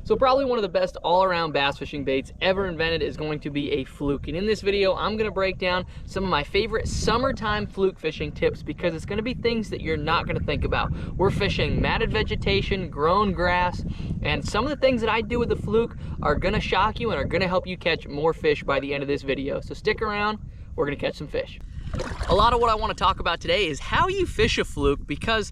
So probably one of the best all-around bass fishing baits ever invented is going to be a fluke. And in this video, I'm gonna break down some of my favorite summertime fluke fishing tips because it's gonna be things that you're not gonna think about. We're fishing matted vegetation, grown grass, and some of the things that I do with the fluke are gonna shock you and are gonna help you catch more fish by the end of this video. So stick around, we're gonna catch some fish. A lot of what I wanna talk about today is how you fish a fluke, because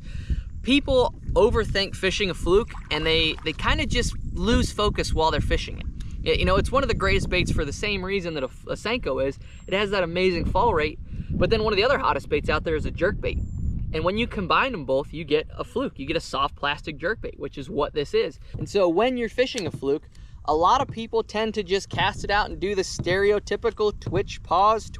people overthink fishing a fluke and they kind of just lose focus while they're fishing it. You know, it's one of the greatest baits for the same reason that a Senko is. It has that amazing fall rate, but then one of the other hottest baits out there is a jerkbait. And when you combine them both, you get a fluke. You get a soft plastic jerkbait, which is what this is. And so when you're fishing a fluke, a lot of people tend to just cast it out and do the stereotypical twitch, pause,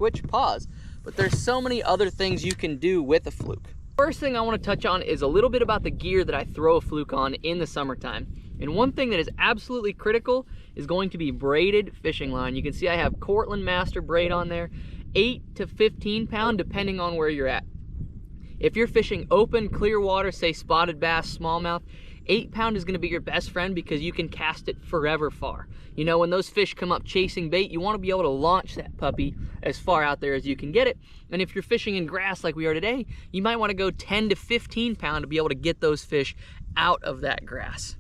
but there's so many other things you can do with a fluke. First thing I want to touch on is a little bit about the gear that I throw a fluke on in the summertime. And one thing that is absolutely critical is going to be braided fishing line. You can see I have Cortland Master braid on there, 8 to 15 pound depending on where you're at. If you're fishing open, clear water, say spotted bass, smallmouth, 8 pound is going to be your best friend because you can cast it forever far. You know, when those fish come up chasing bait, you want to be able to launch that puppy as far out there as you can get it. And if you're fishing in grass like we are today, you might want to go 10 to 15 pound to be able to get those fish out of that grass.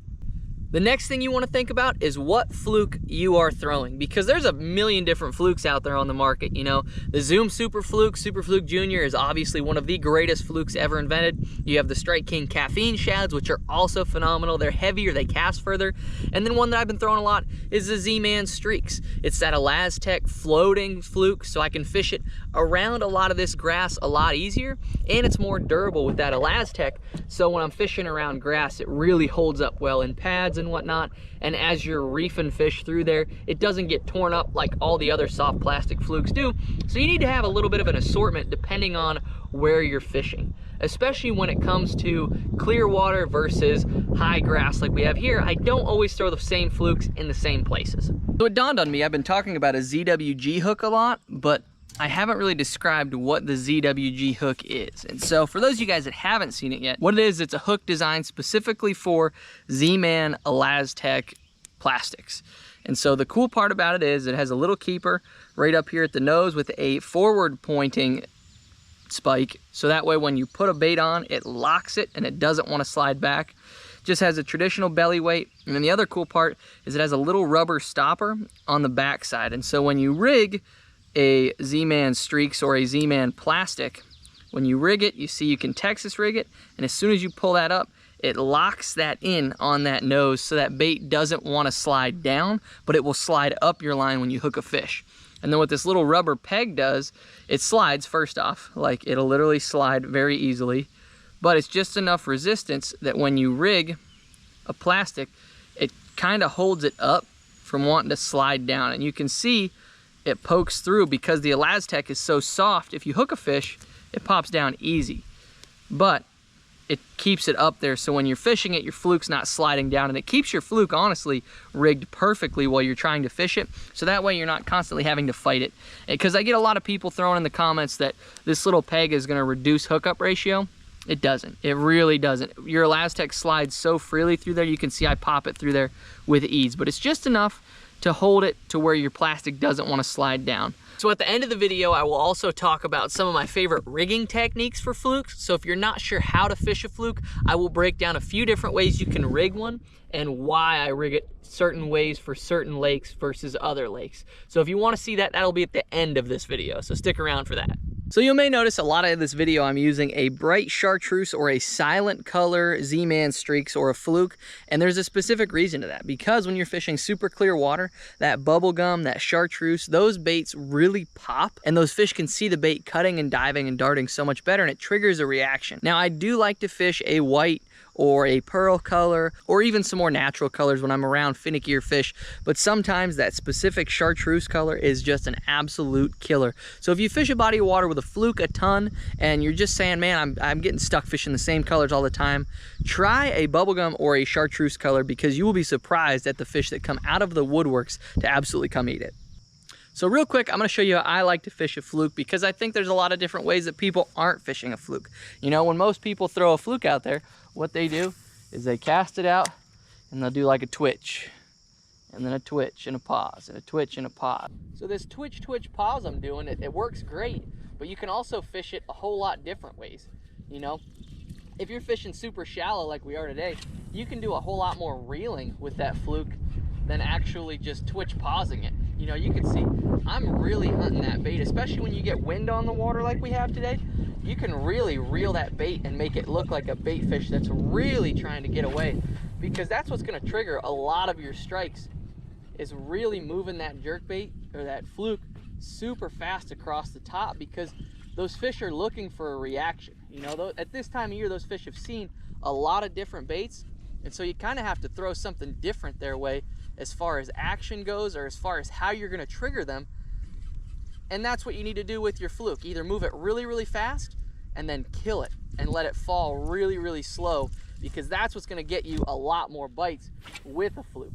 The next thing you want to think about is what fluke you are throwing, because there's a million different flukes out there on the market. You know, the Zoom Super Fluke Junior is obviously one of the greatest flukes ever invented. You have the Strike King caffeine shads, which are also phenomenal. They're heavier, they cast further. And then one that I've been throwing a lot is the Z-Man Streaks. It's that Elastec floating fluke, so I can fish it around a lot of this grass a lot easier, and it's more durable with that Elastec. So when I'm fishing around grass, it really holds up well in pads and whatnot, and as you're reefing fish through there, it doesn't get torn up like all the other soft plastic flukes do. So you need to have a little bit of an assortment depending on where you're fishing, especially when it comes to clear water versus high grass like we have here. I don't always throw the same flukes in the same places. So it dawned on me, I've been talking about a ZWG hook a lot, but I haven't really described what the ZWG hook is. And so for those of you guys that haven't seen it yet, what it is, it's a hook designed specifically for Z-Man Elastec plastics. And so the cool part about it is it has a little keeper right up here at the nose with a forward pointing spike. So that way when you put a bait on, it locks it and it doesn't want to slide back. Just has a traditional belly weight. And then the other cool part is it has a little rubber stopper on the back side. And so when you rig a Z-Man Streaks or a Z-Man plastic, when you rig it, you see you can Texas rig it, and as soon as you pull that up, it locks that in on that nose so that bait doesn't want to slide down, but it will slide up your line when you hook a fish. And then what this little rubber peg does, it slides first off, like it'll literally slide very easily, but it's just enough resistance that when you rig a plastic, it kind of holds it up from wanting to slide down. And you can see it pokes through because the Elastec is so soft. If you hook a fish, it pops down easy, but it keeps it up there so when you're fishing it, your fluke's not sliding down, and it keeps your fluke honestly rigged perfectly while you're trying to fish it, so that way you're not constantly having to fight it. Because I get a lot of people throwing in the comments that this little peg is going to reduce hookup ratio. It doesn't. It really doesn't. Your Elastec slides so freely through there. You can see I pop it through there with ease, but it's just enough to hold it to where your plastic doesn't want to slide down. So at the end of the video, I will also talk about some of my favorite rigging techniques for flukes. So if you're not sure how to fish a fluke, I will break down a few different ways you can rig one and why I rig it certain ways for certain lakes versus other lakes. So if you want to see that, that'll be at the end of this video. So stick around for that. So you may notice a lot of this video I'm using a bright chartreuse or a silent color Z-Man Streaks or a fluke, and there's a specific reason to that, because when you're fishing super clear water, that bubblegum, that chartreuse, those baits really pop, and those fish can see the bait cutting and diving and darting so much better, and it triggers a reaction. Now I do like to fish a white or a pearl color, or even some more natural colors when I'm around finickier fish, but sometimes that specific chartreuse color is just an absolute killer. So if you fish a body of water with a fluke a ton, and you're just saying, man, I'm getting stuck fishing the same colors all the time, try a bubblegum or a chartreuse color, because you will be surprised at the fish that come out of the woodworks to absolutely come eat it. So real quick, I'm gonna show you how I like to fish a fluke, because I think there's a lot of different ways that people aren't fishing a fluke. You know, when most people throw a fluke out there, what they do is they cast it out and they'll do like a twitch. and then a twitch and a pause, and a twitch and a pause. So this twitch, pause I'm doing, it works great, but you can also fish it a whole lot different ways. You know, if you're fishing super shallow like we are today, you can do a whole lot more reeling with that fluke than actually just twitch pausing it. You know, you can see I'm really hunting that bait, especially when you get wind on the water like we have today. You can really reel that bait and make it look like a bait fish that's really trying to get away, because that's what's going to trigger a lot of your strikes, is really moving that jerk bait or that fluke super fast across the top, because those fish are looking for a reaction. You know, at this time of year, those fish have seen a lot of different baits, and so you kind of have to throw something different their way as far as action goes, or as far as how you're going to trigger them. And that's what you need to do with your fluke. Either move it really, really fast and then kill it and let it fall really, really slow, because that's what's going to get you a lot more bites with a fluke.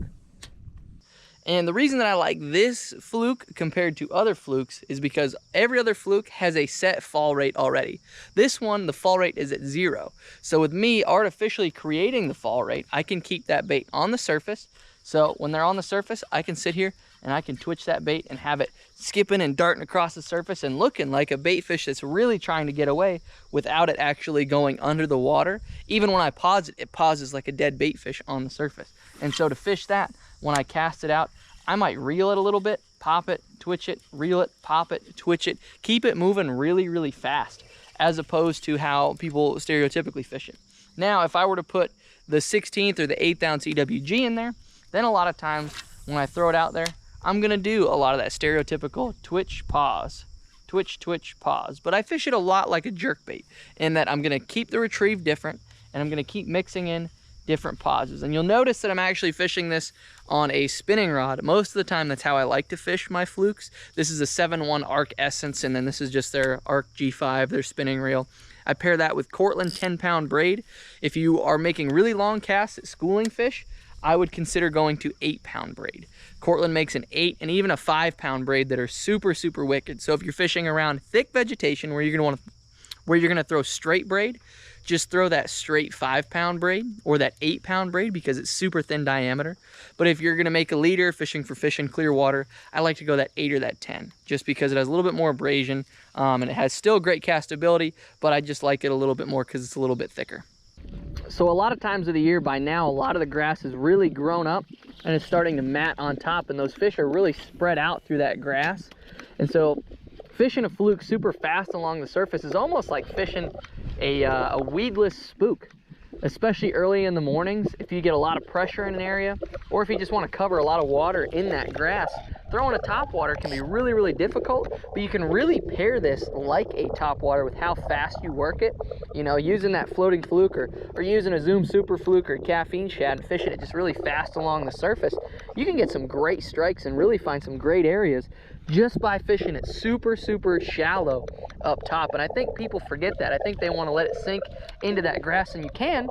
And the reason that I like this fluke compared to other flukes is because every other fluke has a set fall rate already. This one, the fall rate is at 0. So with me artificially creating the fall rate, I can keep that bait on the surface. So when they're on the surface, I can sit here and I can twitch that bait and have it skipping and darting across the surface and looking like a bait fish that's really trying to get away without it actually going under the water. Even when I pause it, it pauses like a dead bait fish on the surface. And so to fish that, when I cast it out, I might reel it a little bit, pop it, twitch it, reel it, pop it, twitch it, keep it moving really, really fast, as opposed to how people stereotypically fish it. Now, if I were to put the 16th or the 8th ounce EWG in there, then a lot of times when I throw it out there, I'm gonna do a lot of that stereotypical twitch, pause, twitch, twitch, pause. But I fish it a lot like a jerkbait, in that I'm gonna keep the retrieve different, and I'm gonna keep mixing in different pauses. And you'll notice that I'm actually fishing this on a spinning rod. Most of the time, that's how I like to fish my flukes. This is a 7-1 Arc Essence, and then this is just their Arc G5, their spinning reel. I pair that with Cortland 10-pound braid. If you are making really long casts at schooling fish, I would consider going to 8-pound braid. Cortland makes an 8 and even a 5-pound braid that are super, super wicked. So if you're fishing around thick vegetation where you're gonna throw straight braid, just throw that straight 5-pound braid or that 8-pound braid, because it's super thin diameter. But if you're gonna make a leader fishing for fish in clear water, I like to go that 8 or that 10, just because it has a little bit more abrasion, and it has still great castability, but I just like it a little bit more because it's a little bit thicker. So a lot of times of the year by now, a lot of the grass is really grown up and it's starting to mat on top, and those fish are really spread out through that grass. And so fishing a fluke super fast along the surface is almost like fishing a weedless spook, especially early in the mornings. If you get a lot of pressure in an area, or if you just want to cover a lot of water in that grass, throwing a topwater can be really, really difficult, but you can really pair this like a topwater with how fast you work it. You know, using that floating fluke or using a Zoom Super Fluke or caffeine shad and fishing it just really fast along the surface, you can get some great strikes and really find some great areas just by fishing it super, super shallow up top. And I think people forget that. I think they want to let it sink into that grass, and you can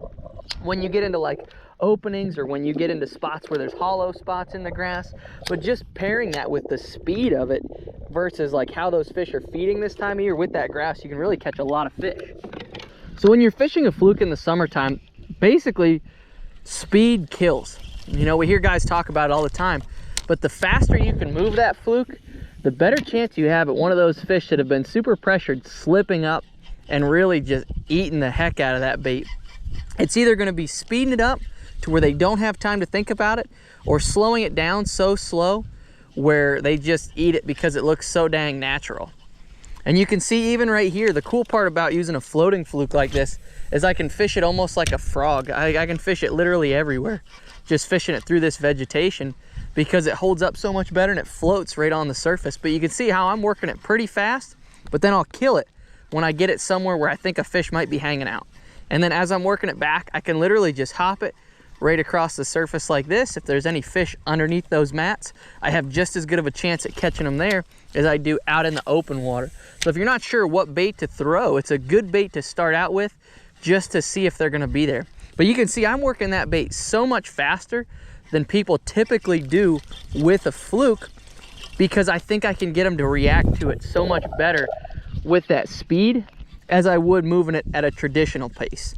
when you get into like openings or when you get into spots where there's hollow spots in the grass. But just pairing that with the speed of it versus like how those fish are feeding this time of year with that grass, you can really catch a lot of fish. So when you're fishing a fluke in the summertime, basically speed kills. You know, we hear guys talk about it all the time, but the faster you can move that fluke, the better chance you have at one of those fish that have been super pressured slipping up and really just eating the heck out of that bait. It's either going to be speeding it up to where they don't have time to think about it, or slowing it down so slow where they just eat it because it looks so dang natural. And you can see even right here, the cool part about using a floating fluke like this is I can fish it almost like a frog. I can fish it literally everywhere, just fishing it through this vegetation, because it holds up so much better and it floats right on the surface. But you can see how I'm working it pretty fast, but then I'll kill it when I get it somewhere where I think a fish might be hanging out. And then as I'm working it back, I can literally just hop it right across the surface like this. If there's any fish underneath those mats, I have just as good of a chance at catching them there as I do out in the open water. So if you're not sure what bait to throw, it's a good bait to start out with just to see if they're gonna be there. But you can see I'm working that bait so much faster than people typically do with a fluke, because I think I can get them to react to it so much better with that speed as I would moving it at a traditional pace.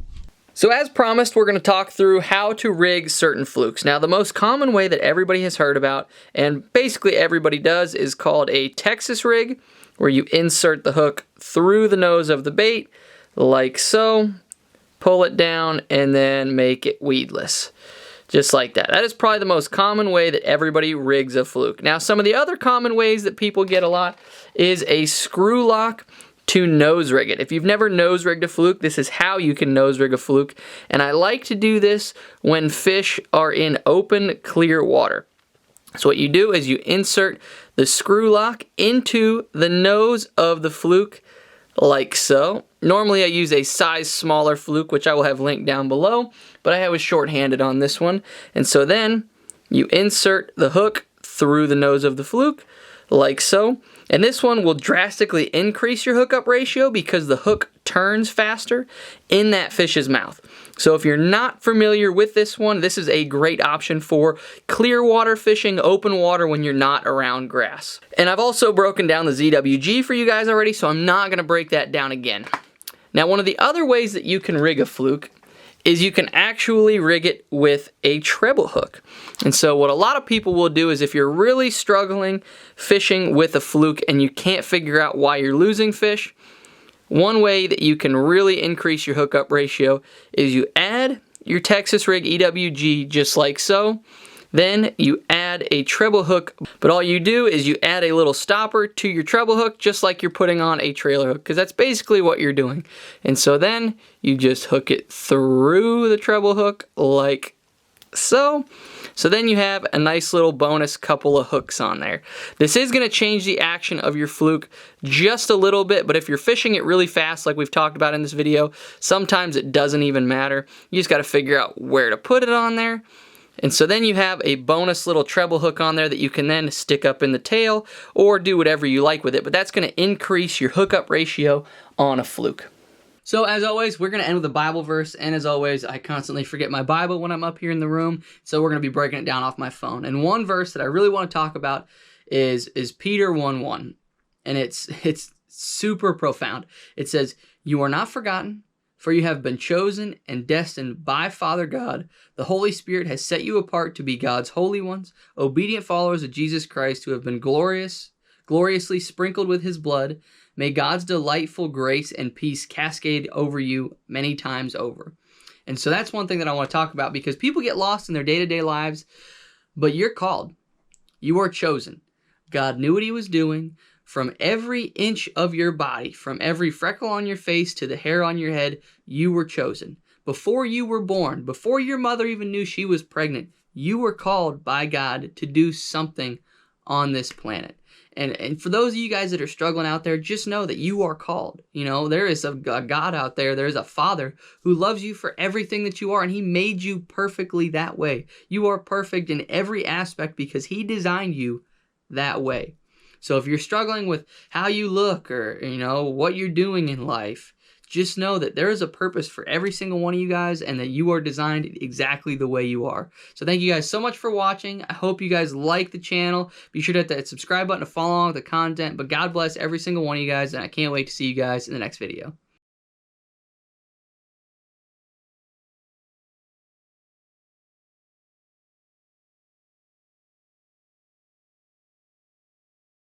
So as promised, we're going to talk through how to rig certain flukes. Now, the most common way that everybody has heard about, and basically everybody does, is called a Texas rig, where you insert the hook through the nose of the bait, like so, pull it down, and then make it weedless. Just like that. That is probably the most common way that everybody rigs a fluke. Now, some of the other common ways that people get a lot is a screw lock to nose rig it. If you've never nose rigged a fluke, this is how you can nose rig a fluke. And I like to do this when fish are in open, clear water. So what you do is you insert the screw lock into the nose of the fluke, like so. Normally I use a size smaller fluke, which I will have linked down below, but I was short-handed on this one. And so then you insert the hook through the nose of the fluke, like so. And this one will drastically increase your hookup ratio because the hook turns faster in that fish's mouth. So if you're not familiar with this one, this is a great option for clear water fishing, open water when you're not around grass. And I've also broken down the ZWG for you guys already, so I'm not going to break that down again. Now, one of the other ways that you can rig a fluke is you can actually rig it with a treble hook. And so what a lot of people will do is if you're really struggling fishing with a fluke and you can't figure out why you're losing fish, one way that you can really increase your hookup ratio is you add your Texas rig EWG just like so. Then you add a treble hook, but all you do is you add a little stopper to your treble hook just like you're putting on a trailer hook, because that's basically what you're doing. And so then you just hook it through the treble hook like so. So then you have a nice little bonus couple of hooks on there. This is going to change the action of your fluke just a little bit, but if you're fishing it really fast like we've talked about in this video, sometimes it doesn't even matter. You just got to figure out where to put it on there. And so then you have a bonus little treble hook on there that you can then stick up in the tail or do whatever you like with it, but that's going to increase your hookup ratio on a fluke. So as always, we're going to end with a Bible verse, and as always, I constantly forget my Bible when I'm up here in the room, so we're going to be breaking it down off my phone. And one verse that I really want to talk about is Peter 1:1, and it's super profound. It says, "You are not forgotten, for you have been chosen and destined by Father God. The Holy Spirit has set you apart to be God's holy ones, obedient followers of Jesus Christ who have been gloriously sprinkled with his blood. May God's delightful grace and peace cascade over you many times over." And so that's one thing that I want to talk about, because people get lost in their day-to-day lives, but you're called. You are chosen. God knew what he was doing. From every inch of your body, from every freckle on your face to the hair on your head, you were chosen. Before you were born, before your mother even knew she was pregnant, you were called by God to do something on this planet. And for those of you guys that are struggling out there, just know that you are called. You know, there is a God out there. There is a Father who loves you for everything that you are, and he made you perfectly that way. You are perfect in every aspect because he designed you that way. So if you're struggling with how you look or, you know, what you're doing in life, just know that there is a purpose for every single one of you guys and that you are designed exactly the way you are. So thank you guys so much for watching. I hope you guys like the channel. Be sure to hit that subscribe button to follow along with the content. But God bless every single one of you guys, and I can't wait to see you guys in the next video.